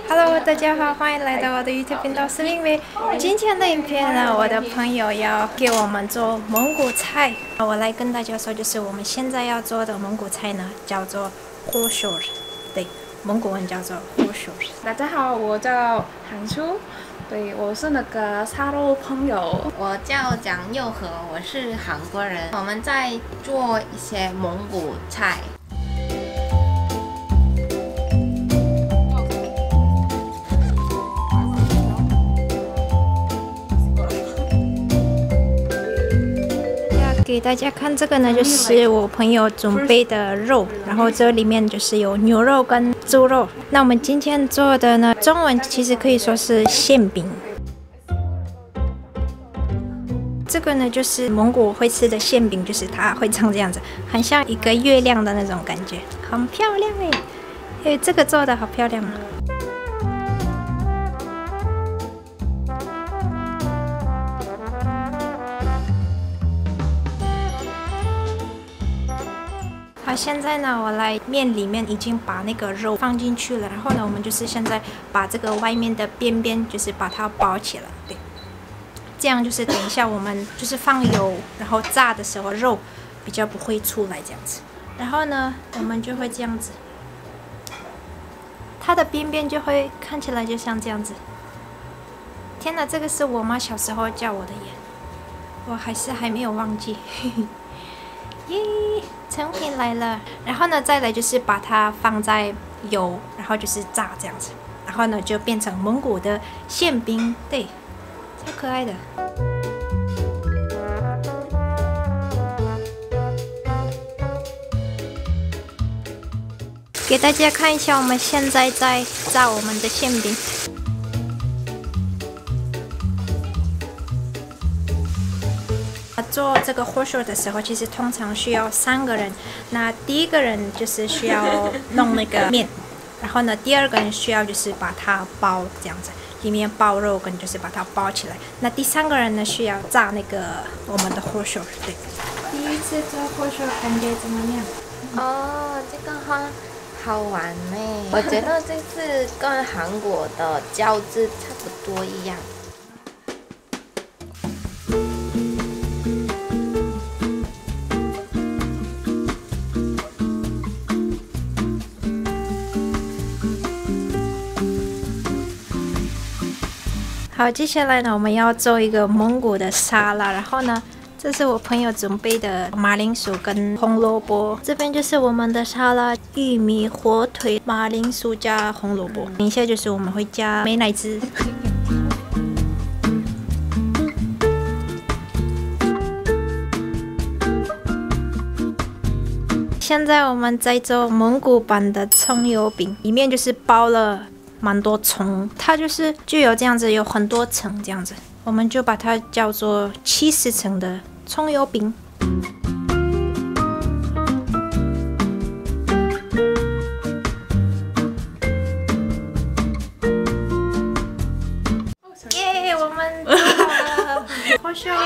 Hello，大家好，欢迎来到我的 YouTube 频道是林薇。今天的影片呢，我的朋友要给我们做蒙古菜。我来跟大家说，就是我们现在要做的蒙古菜呢，叫做 hoshor， 对，蒙古文叫做 hoshor。大家好，我叫韩初，对，我是那个沙漏朋友。我叫蒋佑和，我是韩国人。我们在做一些蒙古菜。给大家看这个呢，就是我朋友准备的肉，然后这里面就是有牛肉跟猪肉。那我们今天做的呢，中文其实可以说是馅饼。这个呢，就是蒙古会吃的馅饼，就是它会长这样子，很像一个月亮的那种感觉，很漂亮哎，这个做的好漂亮啊！好，现在呢，我来面里面已经把那个肉放进去了，然后呢，我们就是现在把这个外面的边边就是把它包起来，对，这样就是等一下我们就是放油，然后炸的时候肉比较不会出来这样子。然后呢，我们就会这样子，它的边边就会看起来就像这样子。天哪，这个是我妈小时候教我的耶，我还没有忘记。耶，成品来了。然后呢，再来就是把它放在油，然后就是炸这样子。然后呢，就变成蒙古的馅饼，对，超可爱的。给大家看一下，我们现在在炸我们的馅饼。做这个 hoshor 的时候，其实通常需要3个人。那第一个人就是需要弄那个面，然后呢，第二个人需要就是把它包这样子，里面包肉跟就是把它包起来。那第3个人呢，需要炸那个我们的 hoshor。对，第一次做 hoshor 感觉怎么样？哦，这个好玩呢。我觉得这次跟韩国的饺子差不多一样。好，接下来呢，我们要做一个蒙古的沙拉。然后呢，这是我朋友准备的马铃薯跟红萝卜。这边就是我们的沙拉，玉米、火腿、马铃薯加红萝卜。等一下就是我们会加美乃滋。现在我们在做蒙古版的葱油饼，里面就是包了蛮多葱，它就有这样子，有很多层这样子，我们就把它叫做70层的葱油饼。耶，我们做好了，好香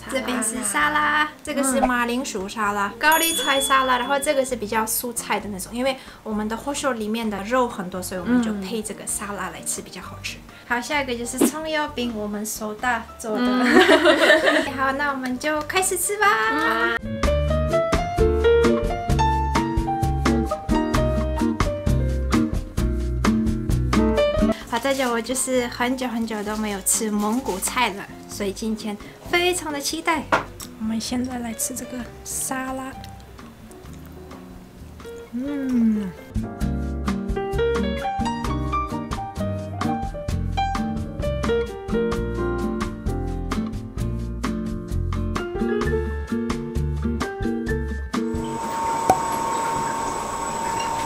这边是沙拉，这个是马铃薯沙拉、高丽菜沙拉，然后这个是比较蔬菜的那种，因为我们的 hoshor 里面的肉很多，所以我们就配这个沙拉来吃比较好吃。好，下一个就是葱油饼，我们手大做的。好，那我们就开始吃吧。好，大家，我就是很久都没有吃蒙古菜了，所以今天非常的期待。我们现在来吃这个沙拉，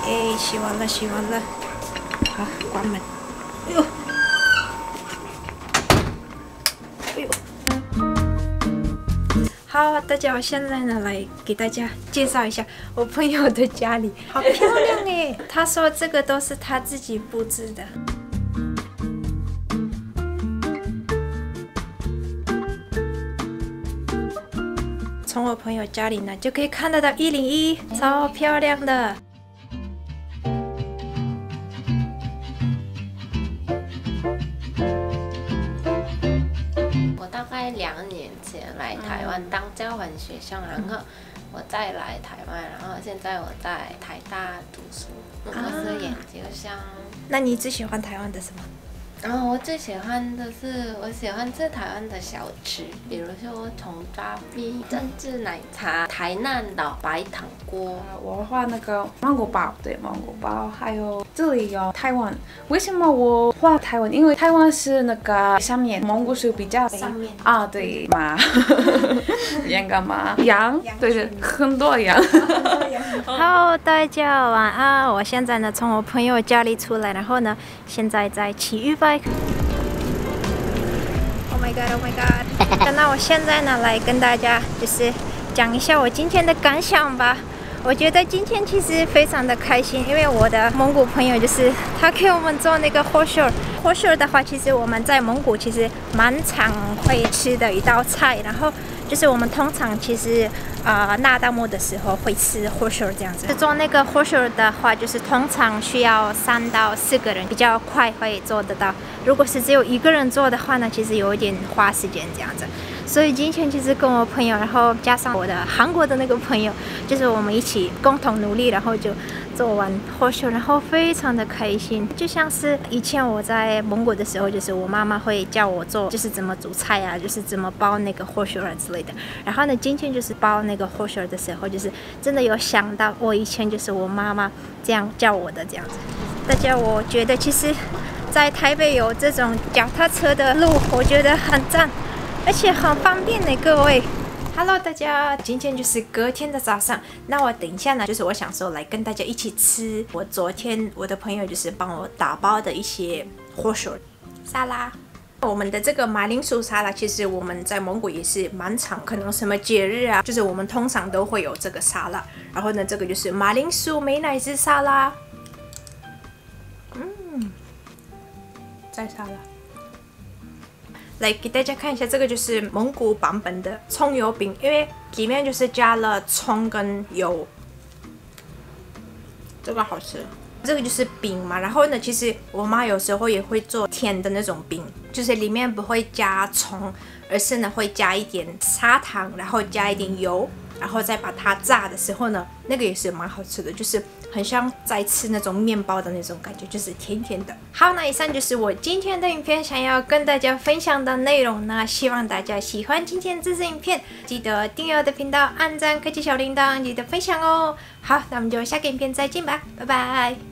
哎，洗完了，好，关门。哎呦！好，大家，我现在呢来给大家介绍一下我朋友的家里，好漂亮哎！他说这个都是他自己布置的。从我朋友家里呢就可以看得到101，超漂亮的。前来台湾当交换学生，然后我再来台湾，然后现在我在台大读书，我是研究生。那你最喜欢台湾的什么？然后我最喜欢的是，我喜欢吃台湾的小吃，比如说葱抓饼、珍珠奶茶、台南的白糖锅。我画那个芒果包，对，芒果包，还有这里有台湾。为什么我画台湾？因为台湾是那个上面，蒙古是比较上面啊，对，马，羊干嘛？羊，对对，很多羊。好，大家晚安。我现在呢从我朋友家里出来，然后呢现在在骑 U-bike。Oh my god! Oh my god! 那我现在呢来跟大家就是讲一下我今天的感想吧。我觉得今天其实非常的开心，因为我的蒙古朋友就是他给我们做那个火烧。火烧的话，其实我们在蒙古其实蛮常会吃的一道菜，然后就是我们通常其实腊大木的时候会吃火烧这样子。做那个火烧的话，就是通常需要3到4个人，比较快会做得到。如果是只有1个人做的话呢，其实有一点花时间这样子。所以今天其实跟我朋友，然后加上我的韩国的那个朋友，就是我们一起共同努力，然后就做完火烧，然后非常的开心。就像是以前我在蒙古的时候，就是我妈妈会教我做，就是怎么煮菜啊，就是怎么包那个火烧啊之类的。然后呢，今天就是包那个火烧的时候，就是真的有想到我以前就是我妈妈这样教我的这样子。大家，我觉得其实，在台北有这种脚踏车的路，我觉得很赞。而且很方便呢，各位。Hello， 大家，今天就是隔天的早上。那我等一下呢，就是我想说来跟大家一起吃我昨天我的朋友就是帮我打包的一些火烧沙拉。我们的这个马铃薯沙拉，其实我们在蒙古也是蛮常，可能什么节日啊，就是我们通常都会有这个沙拉。然后呢，这个就是马铃薯美乃滋沙拉。再沙拉。来给大家看一下，这个就是蒙古版本的葱油饼，因为里面就是加了葱跟油，这个好吃。这个就是饼嘛，然后呢，其实我妈有时候也会做甜的那种饼，就是里面不会加葱，而是呢会加一点砂糖，然后加一点油，然后再把它炸的时候呢，那个也是蛮好吃的，就是很像在吃那种面包的那种感觉，就是甜甜的。好，那以上就是我今天的影片想要跟大家分享的内容呢，希望大家喜欢今天这支影片，记得订阅我的频道，按赞，开启小铃铛，记得分享哦。好，那我们就下个影片再见吧，拜拜。